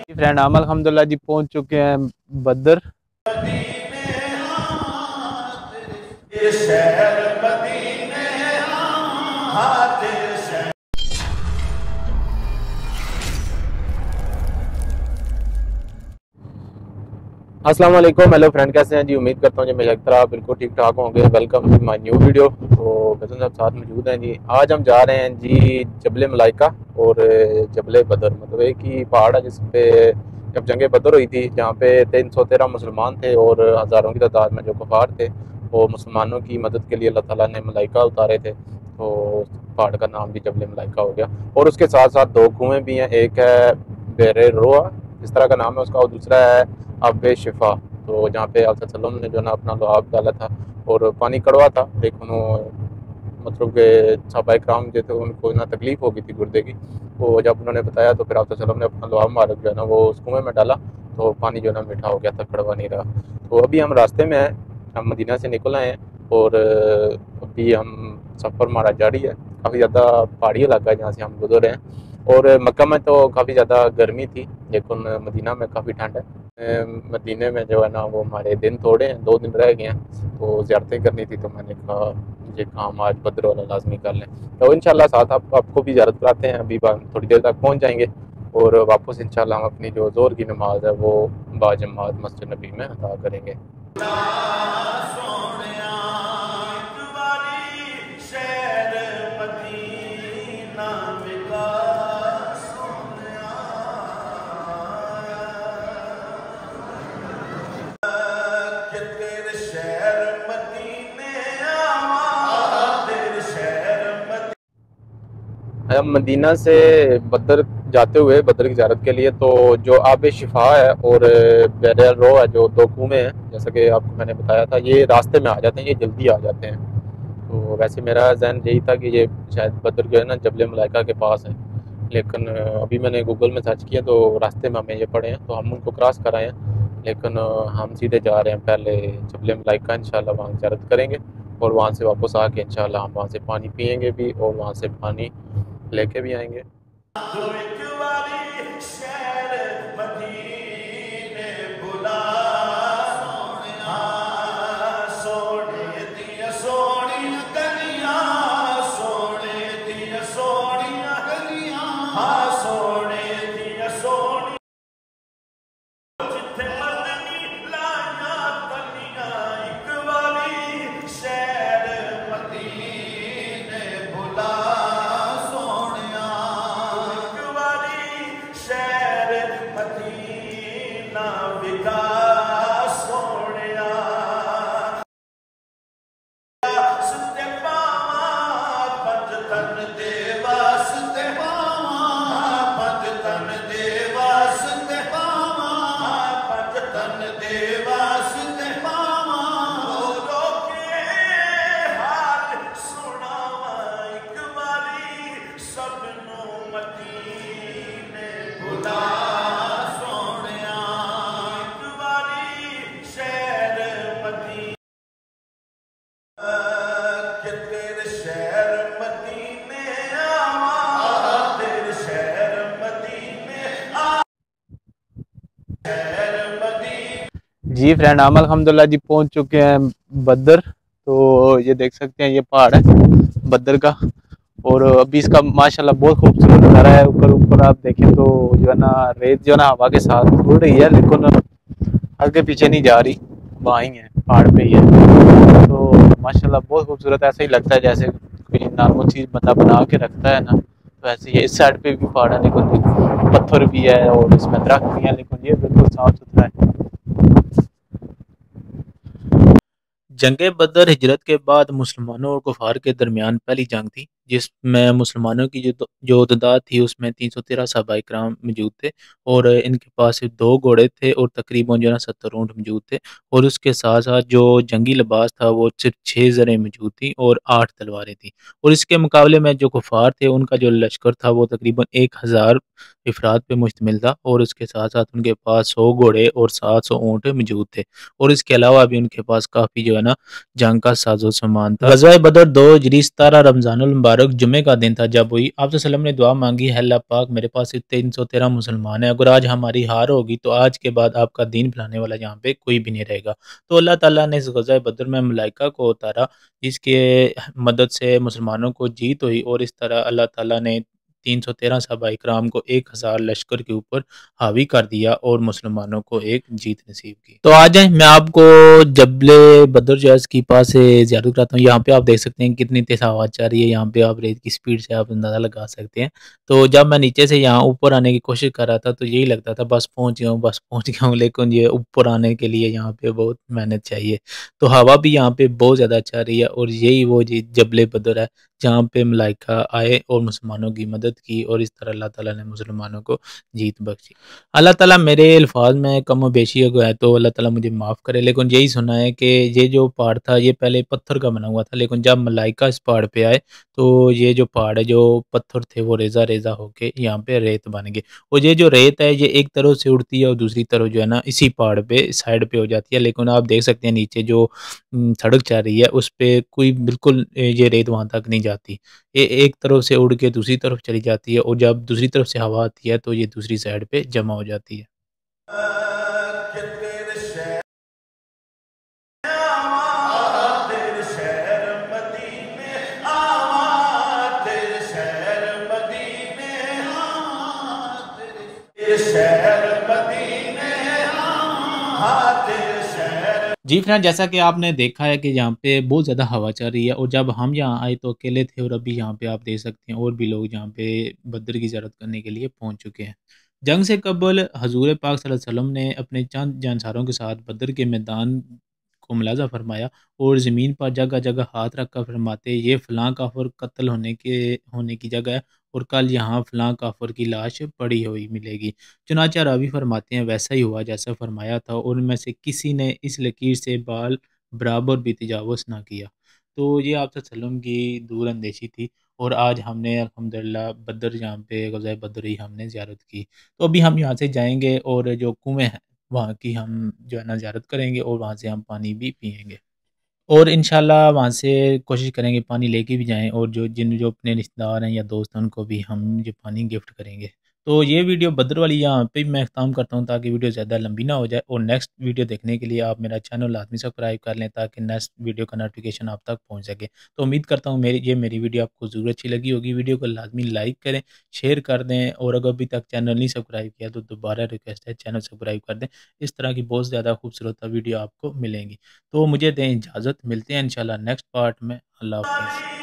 Friend हम अल्हम्दुलिल्लाह जी पहुंच चुके हैं बदर। अस्सलाम वालेकुम, हेलो फ्रेंड, कैसे हैं जी? उम्मीद करता हूँ जी मेरी तरह आप बिल्कुल ठीक ठाक होंगे। Welcome to my new video. तो फैसल साहब साथ मौजूद हैं जी। आज हम जा रहे हैं जी जबल मलाइका और जबल बदर, मतलब एक ही पहाड़ है जिस पे जब जंग बदर हुई थी, जहाँ पे 313 मुसलमान थे और हज़ारों की तादाद में जो कुफार थे, वो मुसलमानों की मदद के लिए अल्लाह ताला ने मलाइका उतारे थे। तो पहाड़ का नाम भी जबल मलाइका हो गया। और उसके साथ साथ दो कुएँ भी हैं, एक है बेरे रोआ इस तरह का नाम है उसका, और दूसरा है अब शिफा। तो जहाँ पे आप सल्लम ने जो ना अपना लुआब डाला था और पानी कड़वा था, लेकिन मतलब के सहाबा कराम जो थे उनको ना तकलीफ़ हो गई थी गुर्दे की। तो जब उन्होंने बताया तो फिर आप सल्लम ने अपना लुआब मुबारक जो है ना वो उस कुएँ में डाला, तो पानी जो है ना मीठा हो गया था, कड़वा नहीं रहा। तो अभी हम रास्ते में हैं, हम मदीना से निकल आए हैं और अभी हम सफ़र हमारा जारी है। काफ़ी ज़्यादा पहाड़ी इलाका है जहाँ से हम गुजर रहे हैं। और मक्का में तो काफ़ी ज़्यादा गर्मी थी, लेकिन मदीना में काफ़ी ठंड है। मदीने में जो है ना वो हमारे दिन थोड़े हैं, 2 दिन रह गए हैं, तो ज़ियारतें करनी थी, तो मैंने कहा ये काम आज बद्र वाला लाजमी कर लें। तो इंशाल्लाह साथ आपको भी ज़ियारत कराते हैं। अभी थोड़ी देर तक पहुँच जाएंगे और वापस इंशाल्लाह हम अपनी जो ज़ोहर की नमाज़ है वो बाजमात मस्जिद नबी में अदा करेंगे। हम मदीना से बदर जाते हुए बदर की ज़ियारत के लिए, तो जो आब शिफा है और बैरियर रो है, जो दो कुएँ हैं, जैसा कि आपको मैंने बताया था, ये रास्ते में आ जाते हैं, ये जल्दी आ जाते हैं। तो वैसे मेरा ज़हन यही था कि ये शायद बदर जो है ना जबल मलाइका के पास है, लेकिन अभी मैंने गूगल में सर्च किया तो रास्ते में हमें ये पड़े हैं, तो हम उनको क्रॉस कर आए हैं। लेकिन हम सीधे जा रहे हैं पहले जबल मलाइका, इंशाल्लाह वहाँ ज़ियारत करेंगे और वहाँ से वापस आके इंशाल्लाह हम वहाँ से पानी पिएंगे भी और वहाँ से पानी लेके भी आएंगे। जी फ्रेंड हम अल्हम्दुलिल्लाह जी पहुंच चुके हैं बदर। तो ये देख सकते हैं, ये पहाड़ है बदर का, और अभी इसका माशाल्लाह बहुत खूबसूरत नज़ारा है। ऊपर ऊपर आप देखें तो जो है ना रेत जो है ना हवा के साथ उड़ रही है, लेकिन आगे पीछे नहीं जा रही, वहाँ ही है, पहाड़ पे ही है। तो माशाल्लाह बहुत खूबसूरत, ऐसा ही लगता है जैसे कोई नॉर्मल चीज़ बंदा बना के रखता है ना, तो ऐसे ही इस साइड पे भी पहाड़ है, लेकिन पत्थर भी है और इसमें दरख्त भी है, लेकिन ये बिल्कुल साफ सुथरा है। जंग बदर हिजरत के बाद मुसलमानों और कुफार के दरमियान पहली जंग थी जिसमें मुसलमानों की जो तादाद थी उसमें 313 सहाबा इकराम मौजूद थे और इनके पास 2 घोड़े थे और तकरीबन जो है ना 70 ऊँट मौजूद थे और उसके साथ-साथ जो जंगी लिबास था वो सिर्फ़ 6 ज़रें मौजूद थी और 8 तलवारें थीं। और इसके मुकाबले में जो कुफ़ार थे उनका जो लश्कर था वो तकरीबन 1000 अफ़राद पे मुश्तमिल था और उसके साथ-साथ उनके पास 100 घोड़े और 700 ऊँट मौजूद थे और इसके अलावा भी उनके पास काफ़ी जो है ना जंग का साज़ो-सामान था। ग़ज़वा बदर 2 हिजरी 17 रमज़ानुल मुबारक जुमे का दिन था जब हुई। आप सल्लल्लाहु अलैहि वसल्लम ने दुआ मांगी, है अल्लाह पाक मेरे पास 313 मुसलमान हैं, अगर आज हमारी हार होगी तो आज के बाद आपका दीन फैलाने वाला यहाँ पे कोई भी नहीं रहेगा। तो अल्लाह ताला ने इस ग़ज़वा बदर में मलाइका को उतारा जिसके मदद से मुसलमानों को जीत हुई और इस तरह अल्लाह ताला ने 313 सहाबा इकराम को 1000 लश्कर के ऊपर हावी कर दिया और मुसलमानों को एक जीत नसीब की। तो आ जाएँ मैं आपको जबले बदर जो है इसके पास से ज़ियारत कराता हूँ। यहाँ पे आप देख सकते हैं कितनी तेज़ हवा चल रही है, यहाँ पे आप रेत की स्पीड से आप अंदाज़ा लगा सकते हैं। तो जब मैं नीचे से यहाँ ऊपर आने की कोशिश कर रहा था तो यही लगता था बस पहुँच गया हूँ, बस पहुँच गया हूँ, लेकिन ये ऊपर आने के लिए यहाँ पे बहुत मेहनत चाहिए। तो हवा भी यहाँ पे बहुत ज़्यादा चल रही है और यही वो जी जबले बदर है जहाँ पे मलाइका आए और मुसलमानों की मदद की और इस तरह अल्लाह ताला ने मुसलमानों को जीत बख्शी। अल्लाह ताला मेरे अल्फाज में कम-ओ-बेशी हो गया है तो अल्लाह ताला मुझे माफ़ करे, लेकिन यही सुना है कि ये जो पहाड़ था ये पहले पत्थर का बना हुआ था, लेकिन जब मलाइका इस पहाड़ पे आए तो ये जो पहाड़ है, जो पत्थर थे वो रेज़ा-रेज़ा होके यहाँ पे रेत बन गए और ये जो रेत है ये एक तरफ से उड़ती है और दूसरी तरफ जो है ना इसी पहाड़ पे साइड पे हो जाती है। लेकिन आप देख सकते हैं नीचे जो सड़क जा रही है उस पे कोई बिल्कुल ये रेत वहाँ तक नहीं जाती। ये एक तरफ से उड़ के दूसरी तरफ चली जाती है और जब दूसरी तरफ से हवा आती है तो ये दूसरी साइड पे जमा हो जाती है। जी फ्रेंड, जैसा कि आपने देखा है कि यहाँ पे बहुत ज़्यादा हवा चल रही है और जब हम यहाँ आए तो अकेले थे और अभी यहाँ पे आप देख सकते हैं और भी लोग यहाँ पे बद्र की ज़ियारत करने के लिए पहुँच चुके हैं। जंग से कबल हज़ूर पाक सल्लल्लाहु अलैहि वसल्लम ने अपने चंद जानसारों के साथ बद्र के मैदान को मुलाज़ा फरमाया और ज़मीन पर जगह-जगह हाथ रख कर फरमाते, ये फ़लाँ काफ़िर कत्ल होने की जगह है और कल यहाँ फ़लाँ काफ़िर की लाश पड़ी हुई मिलेगी। चुनांचे रावी फरमाते हैं वैसा ही हुआ जैसा फरमाया था और उनमें से किसी ने इस लकीर से बाल बराबर भी तजावुज़ ना किया। तो ये आप सल्लल्लाहु अलैहि वसल्लम की दूर अंदेशी थी और आज हमने अल्हम्दुलिल्लाह बद्र जहाँ पे ग़ज़वा बद्र ही हमने ज़ियारत की। तो अभी हम यहाँ से जाएँगे और जो कुएँ हैं वहाँ की हम जो है ना ज़ियारत करेंगे और वहाँ से हम पानी भी पिएँगे। और इंशाल्लाह वहाँ से कोशिश करेंगे पानी लेके भी जाएँ और जो अपने रिश्तेदार हैं या दोस्त हैं उनको भी हम ये पानी गिफ्ट करेंगे। तो ये वीडियो बद्र वाली यहाँ पे मैं ख़त्म करता हूँ ताकि वीडियो ज़्यादा लंबी ना हो जाए और नेक्स्ट वीडियो देखने के लिए आप मेरा चैनल लाज़मी सब्सक्राइब कर लें ताकि नेक्स्ट वीडियो का नोटिफ़िकेशन आप तक पहुँच सके। तो उम्मीद करता हूँ मेरी वीडियो आपको ज़रूर अच्छी लगी होगी। वीडियो को लाज़मी लाइक करें, शेयर कर दें और अगर अभी तक चैनल नहीं सब्सक्राइब किया तो दोबारा रिक्वेस्ट है चैनल सब्सक्राइब कर दें। इस तरह की बहुत ज़्यादा खूबसूरत वीडियो आपको मिलेंगी। तो मुझे दें इजाज़त, मिलते हैं इंशाल्लाह नेक्स्ट पार्ट में। अल्लाह हाफ़िज़।